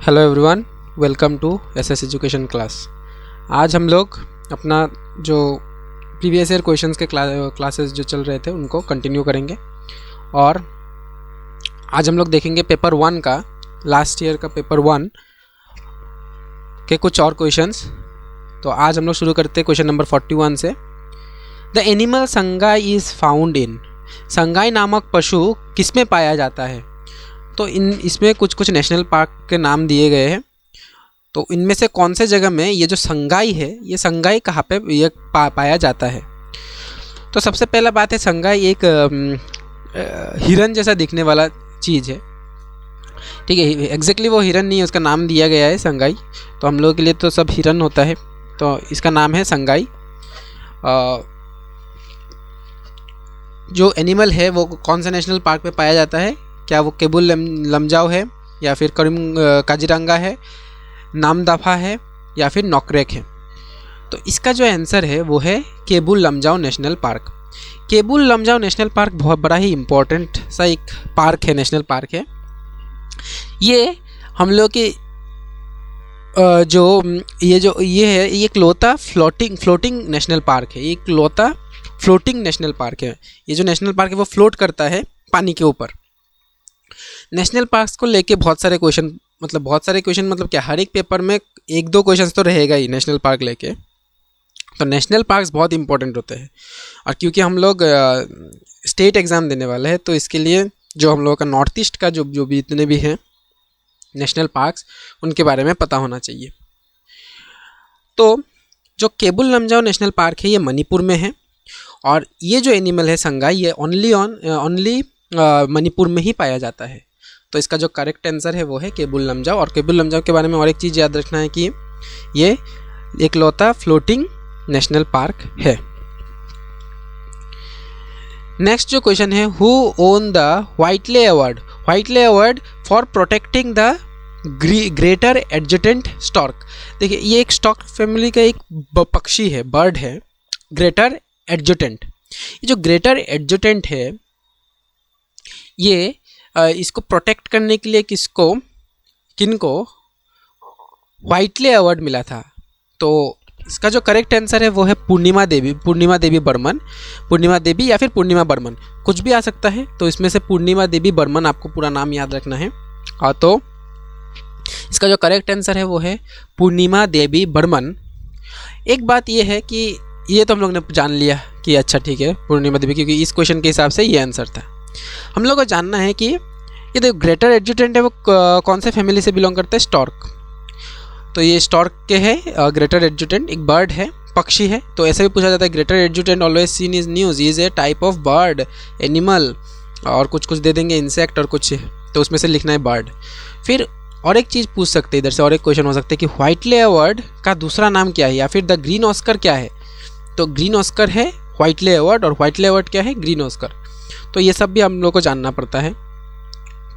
Hello everyone, welcome to S S education class. आज हम लोग अपना जो प्रीवियस ईयर क्वेश्चंस के क्लासेस जो चल रहे थे उनको कंटिन्यू करेंगे और आज हम लोग देखेंगे पेपर 1 का, लास्ट ईयर का पेपर 1 के कुछ और क्वेश्चंस। तो आज हम लोग शुरू करते हैं क्वेश्चन नंबर 41 से। The animal Sangai is found in, Sangai नामक पशु किस में पाया जाता है? तो इसमें कुछ नेशनल पार्क के नाम दिए गए हैं। तो इनमें से कौन से जगह में ये जो संगाई है, ये संगाई कहाँ पे ये पाया जाता है? तो सबसे पहला बात है, संगाई एक हिरन जैसा दिखने वाला चीज़ है। ठीक है, एग्जैक्टली वो हिरन नहीं है, उसका नाम दिया गया है संगाई। तो हम लोगों के लिए तो सब हिरन होता है, तो इसका नाम है संगाई। जो एनिमल है वो कौन से नेशनल पार्क में पाया जाता है? क्या वो केबुल लमजाओ है, या फिर काजीरंगा है, नामदफा है, या फिर नोकरेक है? तो इसका जो आंसर है वो है Keibul Lamjao national park. Keibul Lamjao national park बहुत बड़ा ही इम्पोर्टेंट सा एक पार्क है, नेशनल पार्क है। ये हम लोग की ये है, ये इकलौता फ्लोटिंग नेशनल पार्क है। ये इकलौता फ्लोटिंग नेशनल पार्क है। ये जो नेशनल पार्क है वो फ्लोट करता है पानी के ऊपर। नेशनल पार्क्स को लेके बहुत सारे क्वेश्चन मतलब क्या, हर एक पेपर में एक दो क्वेश्चंस तो रहेगा ही नेशनल पार्क लेके। तो नेशनल पार्क्स बहुत इंपॉर्टेंट होते हैं, और क्योंकि हम लोग स्टेट एग्ज़ाम देने वाले हैं, तो इसके लिए जो हम लोगों का नॉर्थ ईस्ट का जो भी इतने भी हैं नेशनल पार्क्स, उनके बारे में पता होना चाहिए। तो जो केबुल लमजाओ नेशनल पार्क है ये मणिपुर में है, और ये जो एनिमल है संगाई, ये ओनली मणिपुर में ही पाया जाता है। तो इसका जो करेक्ट आंसर है वो है केबुल लमजाओ। और केबुल लमजाओ के बारे में और एक चीज़ याद रखना है कि ये इकलौता फ्लोटिंग नेशनल पार्क है। नेक्स्ट जो क्वेश्चन है, who won the Whitley award? Whitley award for protecting the greater adjutant stork. देखिए, ये एक स्टॉर्क फैमिली का एक पक्षी है, बर्ड है, ग्रेटर एडजटेंट। ये जो ग्रेटर एडजटेंट है, ये इसको प्रोटेक्ट करने के लिए किनको व्हाइटले अवार्ड मिला था? तो इसका जो करेक्ट आंसर है वो है पूर्णिमा देवी बर्मन। पूर्णिमा देवी या फिर पूर्णिमा बर्मन, कुछ भी आ सकता है। तो इसमें से पूर्णिमा देवी बर्मन आपको पूरा नाम याद रखना है। तो इसका जो करेक्ट आंसर है वो है पूर्णिमा देवी बर्मन। एक बात ये है कि ये तो हम लोग ने जान लिया कि अच्छा ठीक है पूर्णिमा देवी, क्योंकि इस क्वेश्चन के हिसाब से ये आंसर था। हम लोग को जानना है कि ये जो ग्रेटर एडजुटेंट है वो कौन से फैमिली से बिलोंग करता है? स्टॉर्क। तो ये स्टॉर्क के है ग्रेटर एडजुटेंट, एक बर्ड है, पक्षी है। तो ऐसे भी पूछा जाता है, greater adjutant always seen is news is a type of bird, animal, और कुछ दे देंगे इंसेक्ट और कुछ, तो उसमें से लिखना है बर्ड। फिर और एक चीज़ पूछ सकते हैं इधर से, और एक क्वेश्चन हो सकता है कि व्हाइटले अवार्ड का दूसरा नाम क्या है, या फिर द ग्रीन ऑस्कर क्या है? तो ग्रीन ऑस्कर है व्हाइटले अवार्ड, और व्हाइटले अवार्ड क्या है? Green Oscar. तो ये सब भी हम लोग को जानना पड़ता है,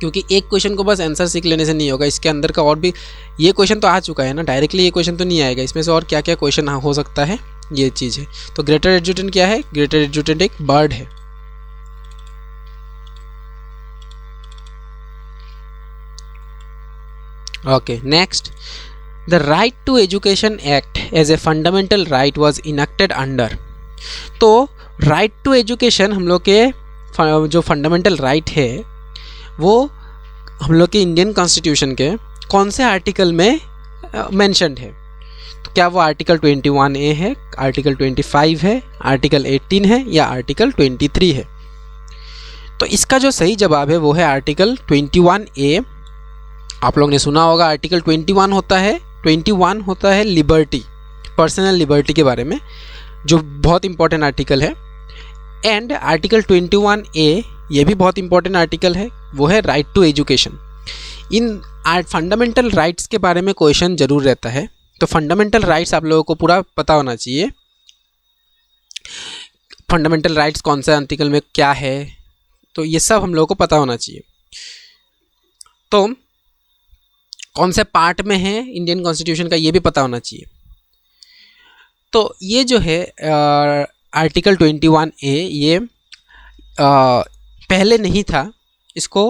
क्योंकि एक क्वेश्चन को बस आंसर सीख लेने से नहीं होगा। इसके अंदर का और भी, ये क्वेश्चन तो आ चुका है ना, डायरेक्टली ये क्वेश्चन तो नहीं आएगा, इसमें से और क्या क्या क्वेश्चन हो सकता है, ये चीज़ है। तो ग्रेटर एडजुटेंट क्या है? ग्रेटर एडजुटेंट एक बर्ड है। Okay, next, the right to education act as a fundamental right was enacted under. तो राइट टू एजुकेशन हम लोग के जो फंडामेंटल राइट है वो हम लोग के इंडियन कॉन्स्टिट्यूशन के कौन से आर्टिकल में मेंशन्ड है? तो क्या वो आर्टिकल 21A है, आर्टिकल 25 है, आर्टिकल 18 है, या आर्टिकल 23 है? तो इसका जो सही जवाब है वो है आर्टिकल 21A। आप लोग ने सुना होगा आर्टिकल 21 होता है लिबर्टी, पर्सनल लिबर्टी के बारे में, जो बहुत इंपॉर्टेंट आर्टिकल है। एंड आर्टिकल 21A ये भी बहुत इंपॉर्टेंट आर्टिकल है, वो है राइट टू एजुकेशन। इन फंडामेंटल राइट्स के बारे में क्वेश्चन जरूर रहता है, तो फंडामेंटल राइट्स आप लोगों को पूरा पता होना चाहिए। फंडामेंटल राइट्स कौन से आर्टिकल में क्या है, तो ये सब हम लोगों को पता होना चाहिए। तो कौन से पार्ट में है इंडियन कॉन्स्टिट्यूशन का, ये भी पता होना चाहिए। तो ये जो है आर्टिकल 21A, ये पहले नहीं था, इसको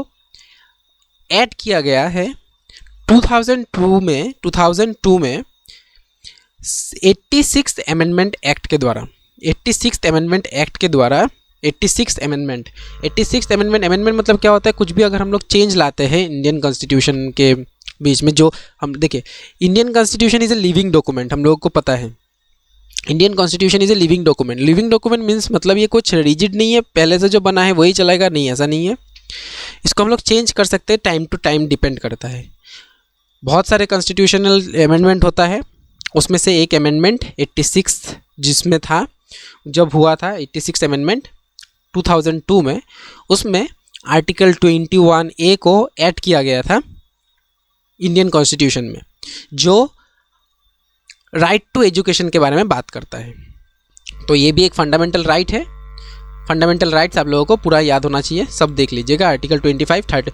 ऐड किया गया है 2002 में 86th अमेंडमेंट एक्ट के द्वारा 86th अमेंडमेंट मतलब क्या होता है, कुछ भी अगर हम लोग चेंज लाते हैं इंडियन कॉन्स्टिट्यूशन के बीच में, जो हम देखिए Indian constitution is a living document, हम लोगों को पता है Indian constitution is a living document. Living document means मतलब ये कुछ रिजिड नहीं है, पहले से जो बना है वही चलेगा, नहीं ऐसा नहीं है। इसको हम लोग चेंज कर सकते हैं, टाइम टू टाइम डिपेंड करता है। बहुत सारे कॉन्स्टिट्यूशनल अमेंडमेंट होता है, उसमें से एक अमेंडमेंट 86 जिसमें था, जब हुआ था 86 अमेंडमेंट 2002 में, उसमें आर्टिकल 21A को ऐड किया गया था इंडियन कॉन्स्टिट्यूशन में, जो राइट टू एजुकेशन के बारे में बात करता है। तो ये भी एक फंडामेंटल राइट है। फंडामेंटल राइट्स आप लोगों को पूरा याद होना चाहिए, सब देख लीजिएगा। आर्टिकल 25, 30,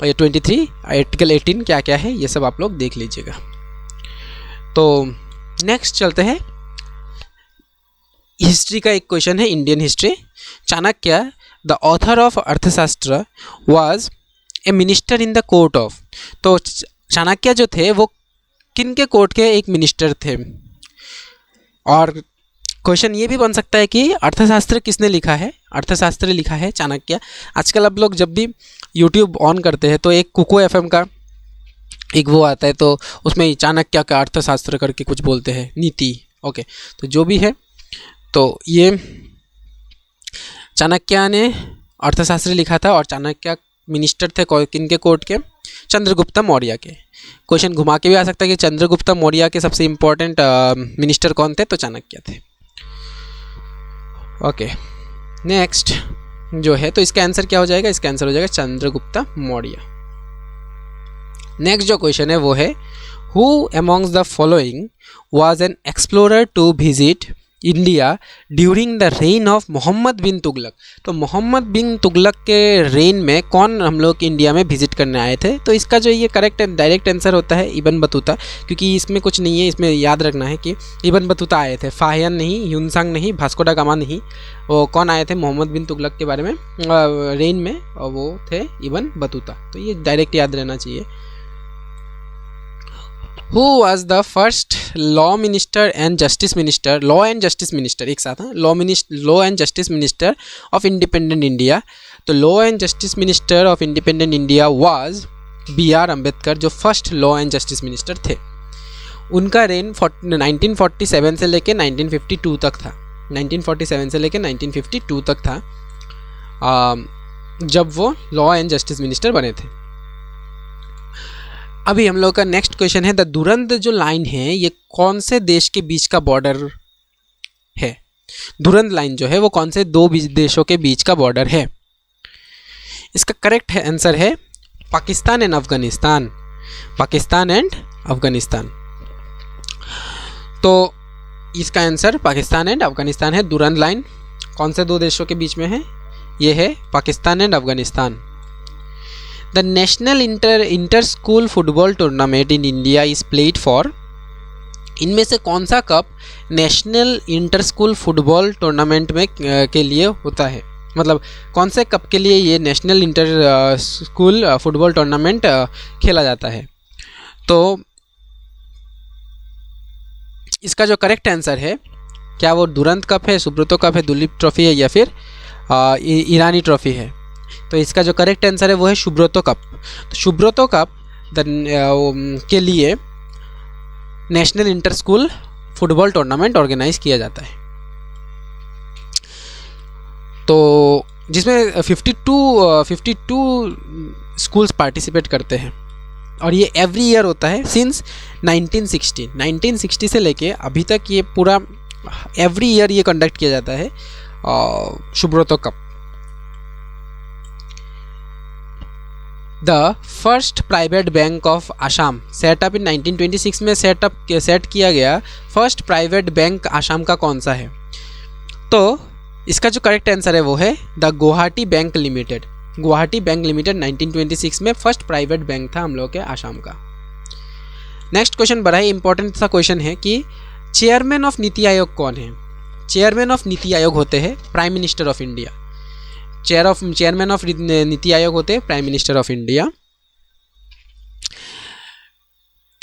23, आर्टिकल 18 क्या क्या है ये सब आप लोग देख लीजिएगा। तो नेक्स्ट चलते हैं, हिस्ट्री का एक क्वेश्चन है, Indian history. Chanakya the author of Arthashastra was a minister in the court of. तो चाणक्य जो थे वो किन के कोर्ट के एक मिनिस्टर थे। और क्वेश्चन ये भी बन सकता है कि अर्थशास्त्र किसने लिखा है। अर्थशास्त्र लिखा है चाणक्य। आजकल आप लोग जब भी यूट्यूब ऑन करते हैं तो एक कुको एफएम का एक वो आता है, तो उसमें चाणक्य का अर्थशास्त्र करके कुछ बोलते हैं, नीति। ओके, तो जो भी है, तो ये चाणक्य ने अर्थशास्त्र लिखा था और चाणक्य मिनिस्टर थे किन के कोर्ट के, चंद्रगुप्त मौर्य के। क्वेश्चन घुमा के भी आ सकता है कि चंद्रगुप्त मौर्य के सबसे इम्पोर्टेंट मिनिस्टर कौन थे, तो चाणक्य थे। ओके, नेक्स्ट जो है, तो इसका आंसर क्या हो जाएगा, इसका आंसर हो जाएगा चंद्रगुप्त मौर्य। नेक्स्ट जो क्वेश्चन है वो है, who amongst the following was an explorer to visit India during the reign of Muhammad bin Tughlaq. तो मोहम्मद बिन तुगलक के रेन में कौन हम लोग इंडिया में विजिट करने आए थे, तो इसका जो ये करेक्ट डायरेक्ट आंसर होता है इब्न बतूता, क्योंकि इसमें कुछ नहीं है। इसमें याद रखना है कि इब्न बतूता आए थे, फाहियान नहीं, ह्यूनसांग नहीं, भास्को डा गामा नहीं। वो कौन आए थे मोहम्मद बिन तुगलक के बारे में रेन में, और वो थे इब्न बतूता। तो ये डायरेक्ट याद रहना चाहिए। Who was the first law minister and justice minister, law and justice minister एक साथ, law and justice minister of independent India। तो law and justice minister of independent India was B.R. Ambedkar, जो first law and justice minister थे। उनका rain 1947 से लेके 1952 तक था। 1947 से लेके 1952 तक था जब वो लॉ एंड जस्टिस मिनिस्टर बने थे। अभी हम लोग का नेक्स्ट क्वेश्चन है, द दुरंत जो लाइन है ये कौन से देश के बीच का बॉर्डर है। दुरंत लाइन जो है वो कौन से दो देशों के बीच का बॉर्डर है। इसका करेक्ट आंसर है पाकिस्तान एंड अफगानिस्तान। पाकिस्तान एंड अफगानिस्तान। तो इसका आंसर पाकिस्तान एंड अफगानिस्तान है। दुरंत लाइन कौन से दो देशों के बीच में है, ये है Pakistan and Afghanistan. The national inter school football tournament in India is played for. इनमें से कौन सा cup national inter school football tournament में के लिए होता है, मतलब कौन से कप के लिए ये national inter school football tournament खेला जाता है। तो इसका जो करेक्ट आंसर है, क्या वो दुरंत कप है, सुब्रतो कप है, दुलीप ट्रॉफी है, या फिर ईरानी ट्रॉफी है। तो इसका जो करेक्ट आंसर है वो है सुब्रतो कप। तो सुब्रतो कप के लिए national inter school football tournament organise किया जाता है। तो जिसमें 52 स्कूल्स पार्टिसिपेट करते हैं और ये एवरी ईयर होता है सिंस 1960 से लेके अभी तक ये पूरा एवरी ईयर ये कंडक्ट किया जाता है Subroto cup. The first private bank of Assam set up in 1926 में सेट किया गया फर्स्ट प्राइवेट बैंक आसाम का कौन सा है। तो इसका जो करेक्ट आंसर है वो है the Guwahati bank limited. Guwahati bank limited 1926 में फर्स्ट प्राइवेट बैंक था हम लोग के आसाम का। नेक्स्ट क्वेश्चन बड़ा ही इंपॉर्टेंट सा क्वेश्चन है कि चेयरमैन ऑफ नीति आयोग कौन है। चेयरमैन ऑफ नीति आयोग होते हैं prime minister of India. Chairman of NITI Aayog होते हैं प्राइम मिनिस्टर ऑफ इंडिया।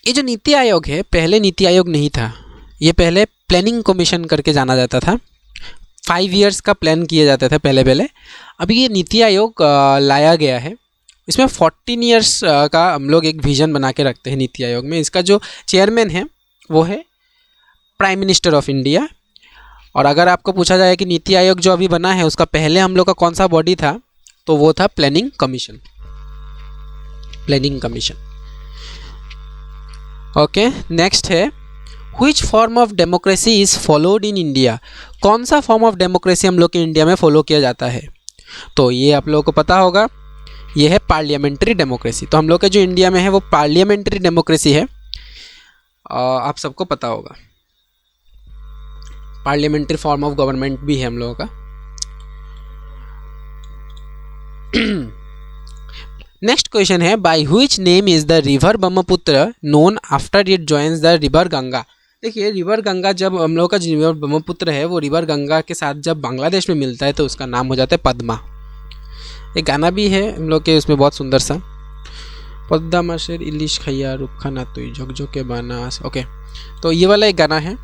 ये जो नीति आयोग है, पहले नीति आयोग नहीं था, ये पहले प्लानिंग कमीशन करके जाना जाता था। 5 इयर्स का प्लान किया जाता था पहले। अभी ये नीति आयोग लाया गया है। इसमें 14 इयर्स का हम लोग एक विजन बना के रखते हैं नीति आयोग में। इसका जो चेयरमैन है वो है प्राइम मिनिस्टर ऑफ इंडिया। और अगर आपको पूछा जाए कि नीति आयोग जो अभी बना है उसका पहले हम लोग का कौन सा बॉडी था, तो वो था प्लानिंग कमीशन। ओके, नेक्स्ट है which form of democracy is followed in India. कौन सा फॉर्म ऑफ डेमोक्रेसी हम लोग के इंडिया में फॉलो किया जाता है? तो ये आप लोगों को पता होगा, ये है पार्लियामेंट्री डेमोक्रेसी। तो हम लोग के जो इंडिया में है वो पार्लियामेंट्री डेमोक्रेसी है, आप सबको पता होगा। पार्लियामेंट्री फॉर्म ऑफ गवर्नमेंट भी है हम लोगों का। नेक्स्ट क्वेश्चन है by which name is the river Brahmaputra known after it joins the river Ganga. देखिए, रिवर गंगा जब हम लोग का रिवर ब्रह्मपुत्र है वो रिवर गंगा के साथ जब बांग्लादेश में मिलता है तो उसका नाम हो जाता है पद्मा। एक गाना भी है हम लोग के उसमें बहुत सुंदर सा, पद्मा माशेर इलिश खैया रुखा ना तुई झकझो के बानास। ओके, तो ये वाला एक गाना है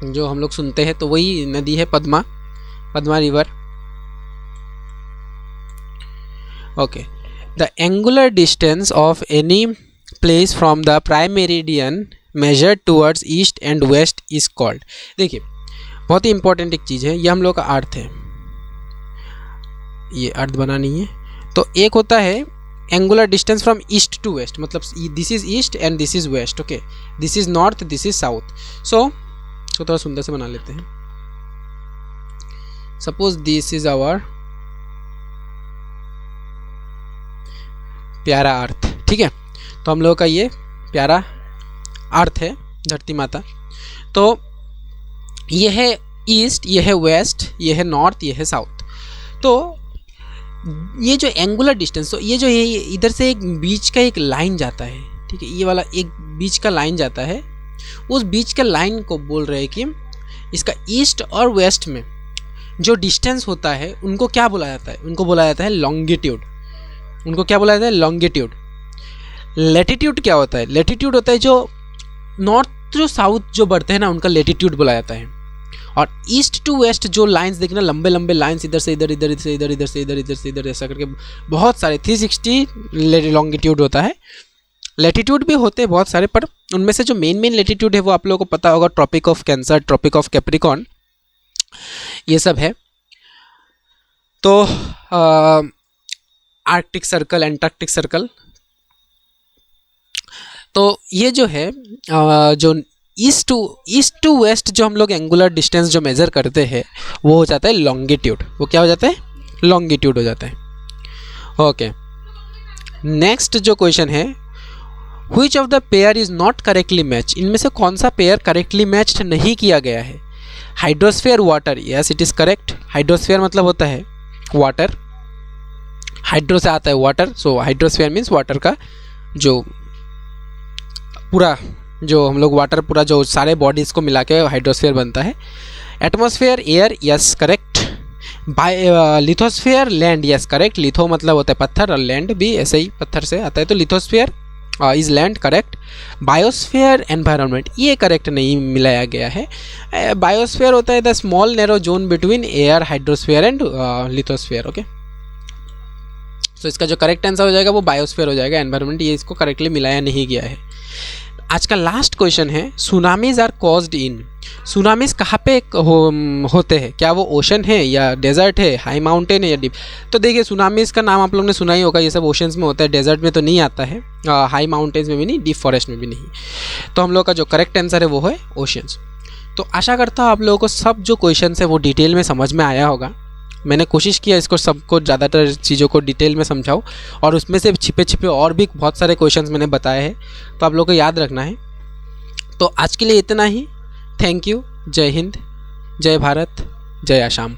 जो हम लोग सुनते हैं, तो वही नदी है Padma river. Okay, the angular distance of any place from the prime meridian measured towards east and west is called. देखिए, बहुत ही इंपॉर्टेंट एक चीज़ है, ये हम लोग का अर्थ है, ये अर्थ बना नहीं है। तो एक होता है angular distance from east to west, मतलब this is east and this is west. Okay, this is north, this is south. So थोड़ा सुंदर से बना लेते हैं। सपोज दिस इज आवर प्यारा अर्थ, ठीक है। तो हम लोग का ये प्यारा अर्थ है, धरती माता। तो ये है ईस्ट, ये है वेस्ट, ये है नॉर्थ, ये है साउथ। तो ये जो एंगुलर डिस्टेंस, तो ये जो ये इधर से एक बीच का एक लाइन जाता है, ठीक है, ये वाला एक बीच का लाइन जाता है, उस बीच के लाइन को बोल रहे हैं कि इसका ईस्ट और वेस्ट में जो डिस्टेंस होता है उनको क्या बोला जाता है? उनको बोला जाता है लॉन्गिट्यूड। उनको क्या बोला जाता है? लॉन्गिट्यूड। लेटीट्यूड क्या होता है? लेटीट्यूड होता है जो नॉर्थ टू साउथ जो बढ़ते हैं ना, उनका लेटीट्यूड बोला जाता है। और ईस्ट टू वेस्ट जो लाइंस देखना, लंबे लंबे लाइंस इधर से इधर, इधर से इधर, इधर से इधर, इधर से इधर, ऐसा करके बहुत सारे 360 लॉन्गिट्यूड होता है। लेटीट्यूड भी होते हैं बहुत सारे, पर उनमें से जो मेन लेटीट्यूड है वो आप लोगों को पता होगा, Tropic of Cancer, Tropic of Capricorn, ये सब है। तो आर्कटिक सर्कल, एंटार्क्टिक सर्कल। तो ये जो है जो ईस्ट टू वेस्ट जो हम लोग एंगुलर डिस्टेंस जो मेज़र करते हैं वो हो जाता है लॉन्गिट्यूड। वो क्या हो जाता है? लॉन्गिट्यूड हो जाता है। ओके, नेक्स्ट जो क्वेश्चन है which of the pair is not correctly match. इनमें से कौन सा पेयर करेक्टली मैच्ड नहीं किया गया है? Hydrosphere water, yes it is correct. Hydrosphere मतलब होता है वाटर, हाइड्रो से आता है वाटर, सो हाइड्रोस्फीयर मीन्स वाटर का जो पूरा, जो हम लोग वाटर पूरा जो सारे बॉडीज़ को मिला के हाइड्रोस्फीयर बनता है। Atmosphere air, yes correct. Lithosphere land, yes correct. Litho मतलब होता है पत्थर और लैंड भी ऐसे ही पत्थर से आता है, तो lithosphere is land, correct. Biosphere environment, ये करेक्ट नहीं मिलाया गया है। बायोस्फीयर होता है the small narrow zone between air, hydrosphere and lithosphere. Okay, तो इसका जो करेक्ट आंसर हो जाएगा वो बायोस्फीयर हो जाएगा। एनवायरनमेंट ये इसको करेक्टली मिलाया नहीं गया है। आज का लास्ट क्वेश्चन है tsunamis are caused in. Tsunamis कहाँ पे होते हैं? क्या वो ओशन है या डेजर्ट है, हाई माउंटेन है या डीप? तो देखिए, सुनामीज का नाम आप लोगों ने सुना ही होगा, ये सब ओशंस में होता है, डेजर्ट में तो नहीं आता है, हाई माउंटेन्स में भी नहीं, डीप फॉरेस्ट में भी नहीं। तो हम लोग का जो करेक्ट आंसर है वो है ओशंस। तो आशा करता हूँ आप लोगों को सब जो क्वेश्चन है वो डिटेल में समझ में आया होगा। मैंने कोशिश किया इसको सबको ज़्यादातर चीज़ों को डिटेल में समझाऊँ, और उसमें से छिपे छिपे और भी बहुत सारे क्वेश्चंस मैंने बताए हैं, तो आप लोगों को याद रखना है। तो आज के लिए इतना ही। Thank you. जय हिंद, जय भारत, जय आसाम।